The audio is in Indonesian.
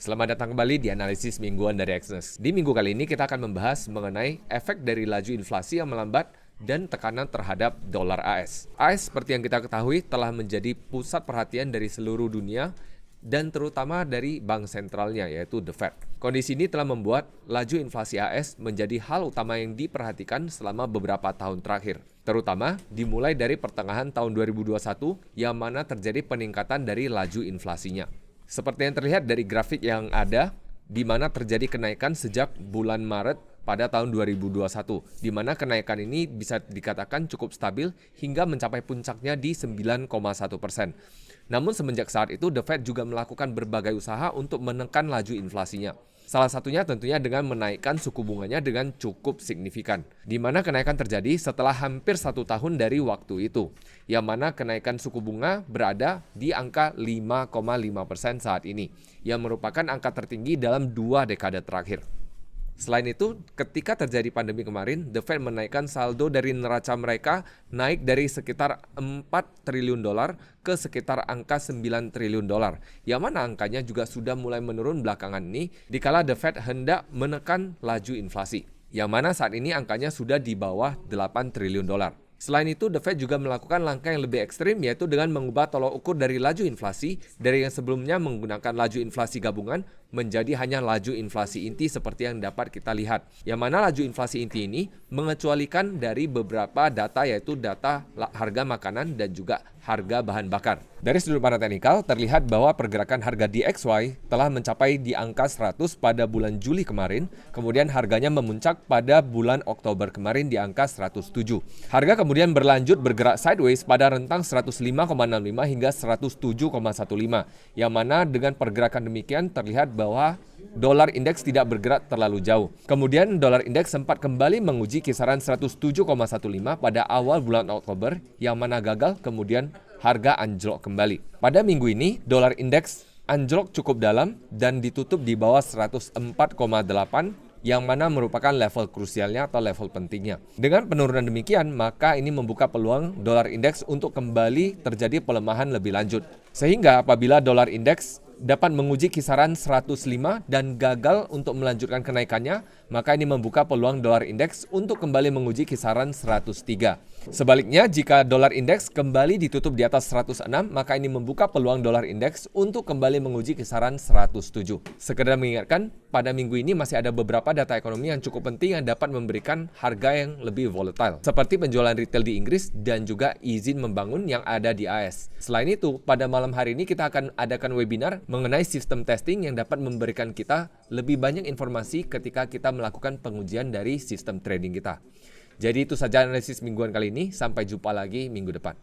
Selamat datang kembali di analisis mingguan dari Exness. Di minggu kali ini kita akan membahas mengenai efek dari laju inflasi yang melambat dan tekanan terhadap dolar AS. AS seperti yang kita ketahui telah menjadi pusat perhatian dari seluruh dunia dan terutama dari bank sentralnya yaitu The Fed. Kondisi ini telah membuat laju inflasi AS menjadi hal utama yang diperhatikan selama beberapa tahun terakhir. Terutama dimulai dari pertengahan tahun 2021 yang mana terjadi peningkatan dari laju inflasinya. Seperti yang terlihat dari grafik yang ada, di mana terjadi kenaikan sejak bulan Maret pada tahun 2021, di mana kenaikan ini bisa dikatakan cukup stabil hingga mencapai puncaknya di 9,1%. Namun semenjak saat itu, The Fed juga melakukan berbagai usaha untuk menekan laju inflasinya. Salah satunya tentunya dengan menaikkan suku bunganya dengan cukup signifikan, di mana kenaikan terjadi setelah hampir 1 tahun dari waktu itu, yang mana kenaikan suku bunga berada di angka 5,5% saat ini, yang merupakan angka tertinggi dalam 2 dekade terakhir. Selain itu, ketika terjadi pandemi kemarin, The Fed menaikkan saldo dari neraca mereka naik dari sekitar 4 triliun dolar ke sekitar angka 9 triliun dolar. Yang mana angkanya juga sudah mulai menurun belakangan ini dikala The Fed hendak menekan laju inflasi. Yang mana saat ini angkanya sudah di bawah 8 triliun dolar. Selain itu, The Fed juga melakukan langkah yang lebih ekstrim yaitu dengan mengubah tolok ukur dari laju inflasi dari yang sebelumnya menggunakan laju inflasi gabungan menjadi hanya laju inflasi inti seperti yang dapat kita lihat. Yang mana laju inflasi inti ini mengecualikan dari beberapa data yaitu data harga makanan dan juga harga bahan bakar. Dari sudut pandang teknikal, terlihat bahwa pergerakan harga DXY telah mencapai di angka 100 pada bulan Juli kemarin, kemudian harganya memuncak pada bulan Oktober kemarin di angka 107. Harga kemudian berlanjut bergerak sideways pada rentang 105,65 hingga 107,15, yang mana dengan pergerakan demikian terlihat bahwa dolar indeks tidak bergerak terlalu jauh. Kemudian dolar indeks sempat kembali menguji kisaran 107,15 pada awal bulan Oktober, yang mana gagal, kemudian harga anjlok kembali. Pada minggu ini, dolar indeks anjlok cukup dalam dan ditutup di bawah 104,8 yang mana merupakan level krusialnya atau level pentingnya. Dengan penurunan demikian, maka ini membuka peluang dolar indeks untuk kembali terjadi pelemahan lebih lanjut. Sehingga apabila dolar indeks dapat menguji kisaran 105 dan gagal untuk melanjutkan kenaikannya, maka ini membuka peluang dolar indeks untuk kembali menguji kisaran 103. Sebaliknya, jika dolar indeks kembali ditutup di atas 106, maka ini membuka peluang dolar indeks untuk kembali menguji kisaran 107. Sekedar mengingatkan, pada minggu ini masih ada beberapa data ekonomi yang cukup penting yang dapat memberikan harga yang lebih volatile, seperti penjualan retail di Inggris dan juga izin membangun yang ada di AS. Selain itu, pada malam hari ini kita akan adakan webinar mengenai sistem testing yang dapat memberikan kita lebih banyak informasi ketika kita melakukan pengujian dari sistem trading kita. Jadi itu saja analisis mingguan kali ini, sampai jumpa lagi minggu depan.